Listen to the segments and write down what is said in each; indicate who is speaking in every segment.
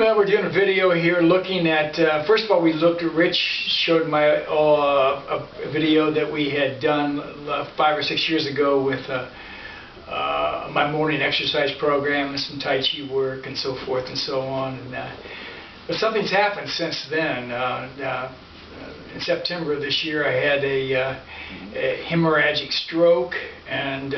Speaker 1: Well, we're doing a video here looking at, first of all, Rich showed a video that we had done 5 or 6 years ago with my morning exercise program and some Tai Chi work and so forth and so on. But something's happened since then. In September of this year, I had a hemorrhagic stroke and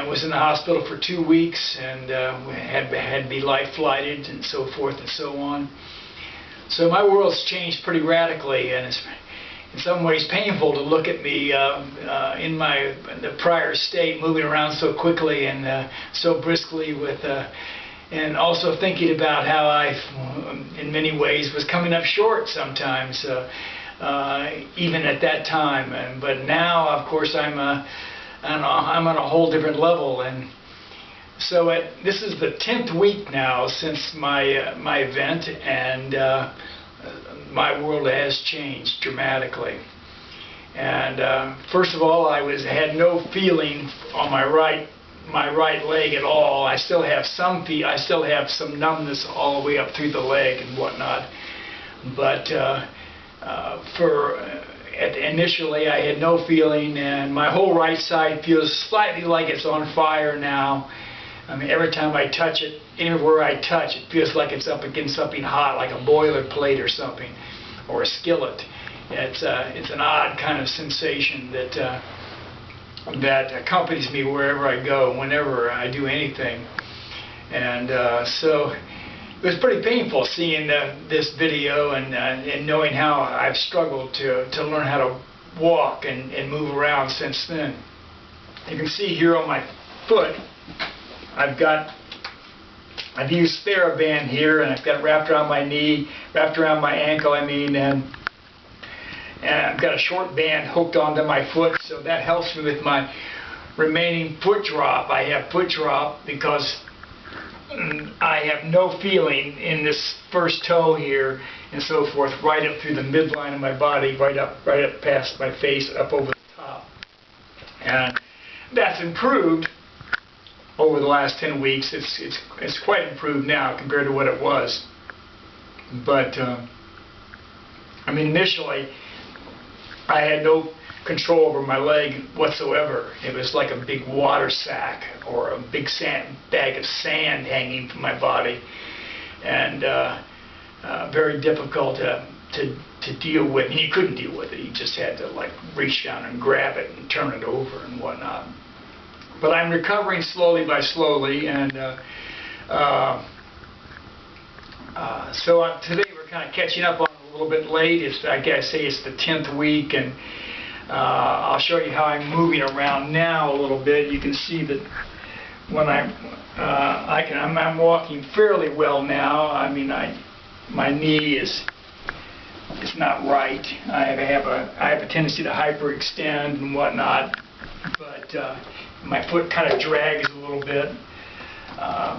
Speaker 1: was in the hospital for 2 weeks and had to be life flighted and so forth and so on. So my world's changed pretty radically, and it's in some ways painful to look at me in the prior state, moving around so quickly and so briskly with and also thinking about how I, in many ways, was coming up short sometimes, even at that time. But now, of course, I'm on a whole different level, and so this is the 10th week now since my event, and my world has changed dramatically. And first of all, I had no feeling on my right leg at all. I still have some numbness all the way up through the leg and whatnot, but initially I had no feeling, and my whole right side feels slightly like it's on fire now. I mean, every time I touch it, anywhere I touch, it feels like it's up against something hot, like a boiler plate or something, or a skillet. It's an odd kind of sensation that accompanies me wherever I go, whenever I do anything. And so it was pretty painful seeing this video and knowing how I've struggled to learn how to walk and move around since then. You can see here on my foot, I've used TheraBand here, and I've got it wrapped around my knee, wrapped around my ankle, and I've got a short band hooked onto my foot, so that helps me with my remaining foot drop. I have foot drop because I have no feeling in this first toe here and so forth, right up through the midline of my body, right up past my face, up over the top. And that's improved over the last 10 weeks. It's quite improved now compared to what it was. But I mean, initially I had no control over my leg whatsoever. It was like a big water sack or a big bag of sand hanging from my body, and very difficult to deal with. And you couldn't deal with it. You just had to like reach down and grab it and turn it over and whatnot. But I'm recovering slowly by slowly, and so today we're kind of catching up on a little bit late. I guess it's the 10th week, and I'll show you how I'm moving around now a little bit. You can see that when I'm walking fairly well now. I mean, my knee is not right. I have a tendency to hyperextend and whatnot, but my foot kind of drags a little bit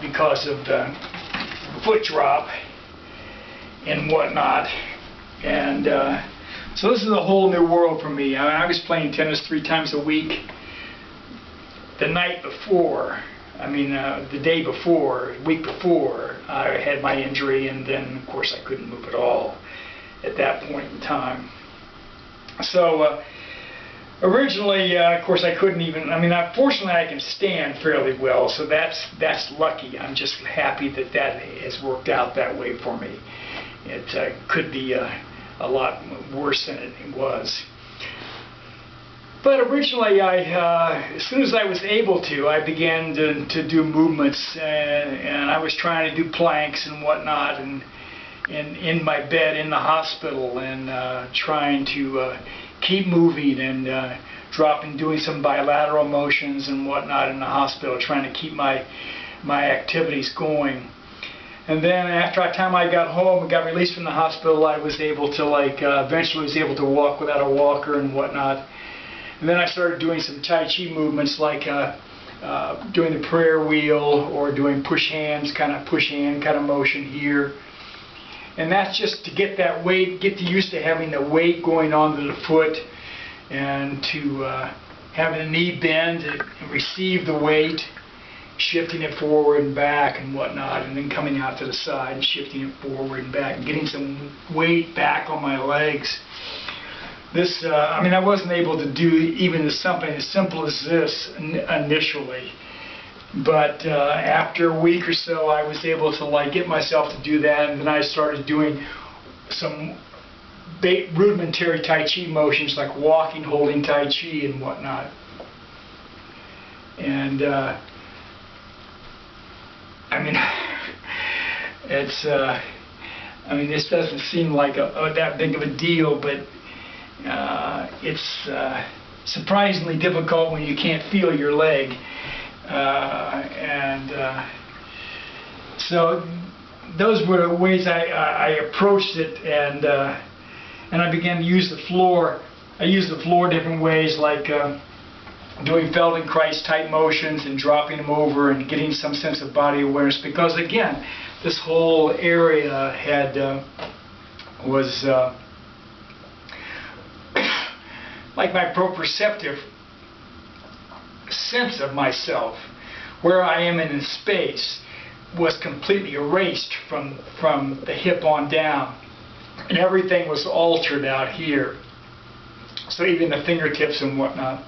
Speaker 1: because of the foot drop and whatnot. And so this is a whole new world for me. I was playing tennis 3 times a week. The night before, the day before, week before, I had my injury, and then of course I couldn't move at all at that point in time. So originally, of course, I couldn't even. Fortunately, I can stand fairly well, so that's lucky. I'm just happy that has worked out that way for me. It could be a lot worse than it was. But originally, as soon as I was able to, I began to do movements, and I was trying to do planks and whatnot, and in my bed in the hospital, and trying to keep moving and doing some bilateral motions and whatnot in the hospital, trying to keep my activities going. And then after the time I got home and got released from the hospital, I was able to eventually was able to walk without a walker and whatnot. And then I started doing some Tai Chi movements, like doing the prayer wheel or doing push hand kind of motion here. And that's just to get that weight, get used to having the weight going onto the foot, and to having the knee bend and receive the weight, shifting it forward and back and whatnot, and then coming out to the side and shifting it forward and back and getting some weight back on my legs. This, I mean, I wasn't able to do even something as simple as this initially, but after a week or so, I was able to like get myself to do that, and then I started doing some rudimentary Tai Chi motions like walking, holding Tai Chi and whatnot. And I mean, it's I mean, this doesn't seem like that big of a deal, but it's surprisingly difficult when you can't feel your leg, so those were the ways I approached it, and I began to use the floor. I used the floor different ways, like doing Feldenkrais type motions and dropping them over and getting some sense of body awareness, because again, this whole area had was like my proprioceptive sense of myself, where I am in space, was completely erased from the hip on down, and everything was altered out here. So even the fingertips and whatnot.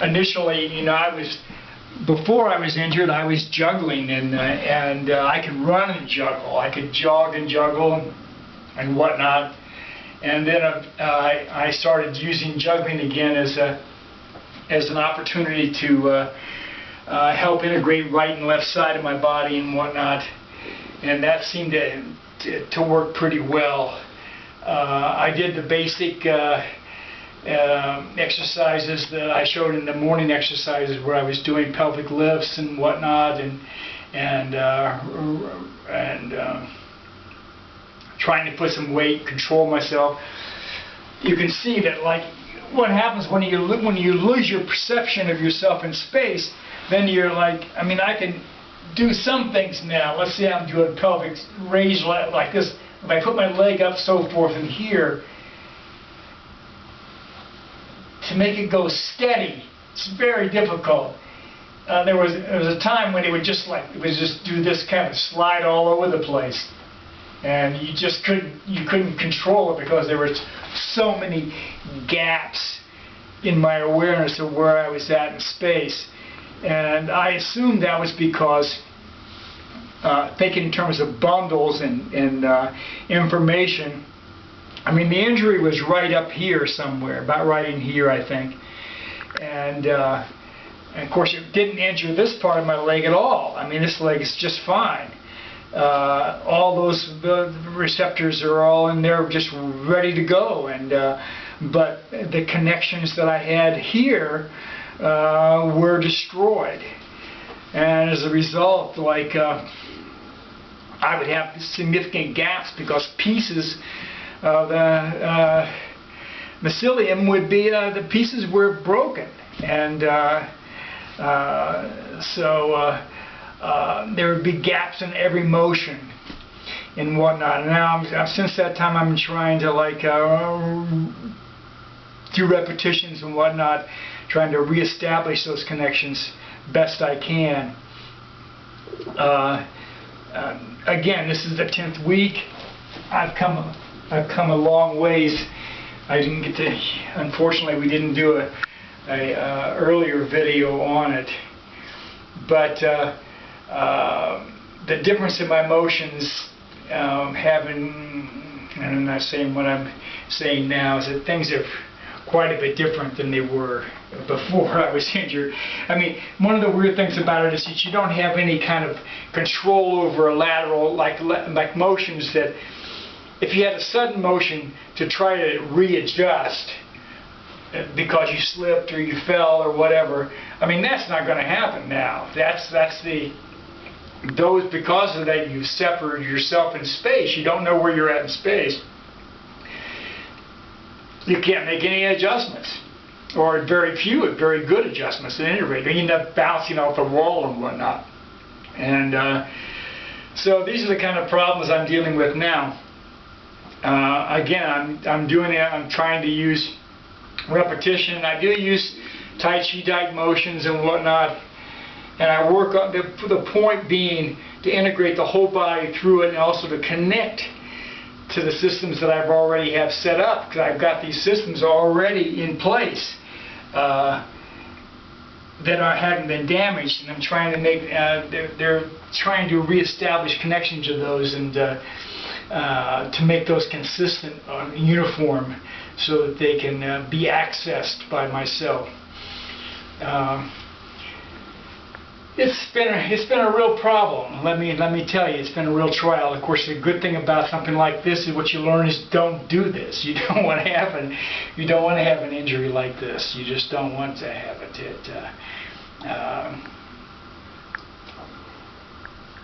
Speaker 1: Initially, you know, before I was injured, I was juggling, and I could run and juggle. I could jog and juggle and whatnot. And then I started using juggling again as an opportunity to help integrate right and left side of my body and whatnot. And that seemed to work pretty well. I did the basic exercises that I showed in the morning exercises, where I was doing pelvic lifts and whatnot, and trying to put some weight, control myself. You can see that, like, what happens when you lose your perception of yourself in space, then you're like, I mean, I can do some things now. Let's say I'm doing pelvic raise like this. If I put my leg up, so forth, and here, to make it go steady, it's very difficult. There was a time when it would just do this kind of slide all over the place, and you couldn't control it, because there were so many gaps in my awareness of where I was at in space. And I assumed that was because, thinking in terms of bundles and information, I mean, the injury was right up here somewhere, about right in here, I think. And of course, it didn't injure this part of my leg at all. I mean, this leg is just fine. All those receptors are all in there, just ready to go. And but the connections that I had here were destroyed. And as a result, like, I would have significant gaps, because pieces of the mycelium would be, the pieces were broken, and so there would be gaps in every motion and whatnot. And now, since that time, I'm trying to, like, through repetitions and whatnot, trying to reestablish those connections best I can. Again, this is the 10th week. I've come a long ways. I didn't get to, unfortunately, we didn't do a earlier video on it, but the difference in my motions, and I'm not saying what I'm saying now, is that things are quite a bit different than they were before I was injured. I mean, one of the weird things about it is that you don't have any kind of control over a lateral, like motions, that if you had a sudden motion to try to readjust because you slipped or you fell or whatever, I mean, that's not going to happen now. Because of that, you separated yourself in space. You don't know where you're at in space. You can't make any adjustments, or very few, very good adjustments at any rate. You end up bouncing off the wall and whatnot. And so these are the kind of problems I'm dealing with now. Again, I'm doing it. I'm trying to use repetition. I do use Tai Chi type motions and whatnot, And I work on the point being to integrate the whole body through it, and also to connect to the systems that I've already have set up, because I've got these systems already in place that haven't been damaged, and I'm trying to make they're trying to reestablish connections to those, and to make those consistent, uniform, so that they can be accessed by myself. It's been a real problem. Let me tell you, it's been a real trial. Of course, the good thing about something like this is what you learn is don't do this. You don't want to have an injury like this. You just don't want to have it.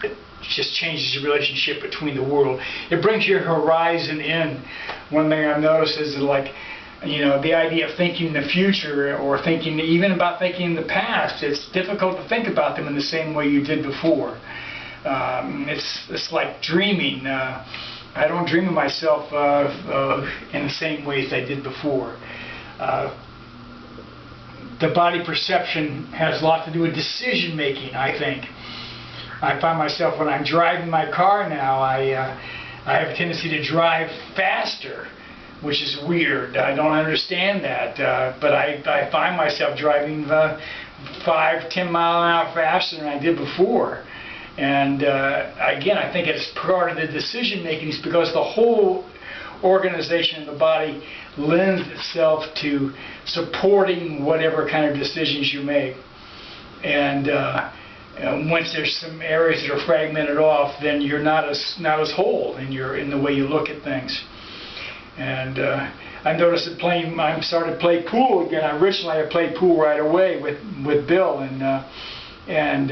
Speaker 1: It just changes your relationship between the world. It brings your horizon in. One thing I've noticed is that, like, you know, the idea of thinking the future, or thinking even about thinking the past, it's difficult to think about them in the same way you did before. It's like dreaming. I don't dream of myself in the same way as I did before. The body perception has a lot to do with decision making, I think. I find myself, when I'm driving my car now, I have a tendency to drive faster, which is weird. I don't understand that, but I find myself driving 5-10 mile an hour faster than I did before. And again, I think it's part of the decision making, is because the whole organization of the body lends itself to supporting whatever kind of decisions you make. And once there's some areas that are fragmented off, then you're not as whole in the way you look at things. And I noticed that I started to play pool again. Originally, I played pool right away with Bill, and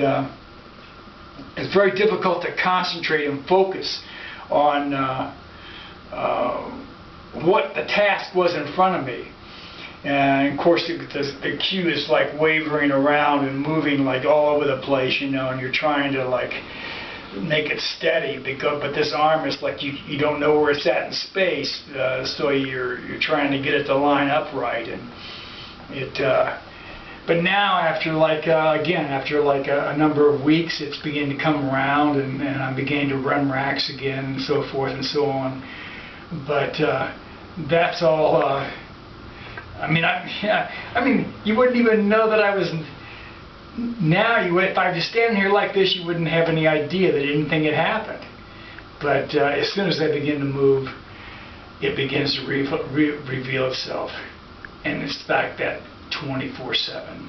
Speaker 1: it's very difficult to concentrate and focus on what the task was in front of me. And of course, the cue is like wavering around and moving like all over the place, you know, and you're trying to like make it steady, but this arm is like you don't know where it's at in space, so you're trying to get it to line up right, and but now, after a number of weeks, it's beginning to come around, and I'm beginning to run racks again, and so forth and so on. But that's all. I mean, you wouldn't even know that I was. Now, if I was standing here like this, you wouldn't have any idea that anything had happened. But as soon as I begin to move, it begins to reveal itself, and it's like that 24/7.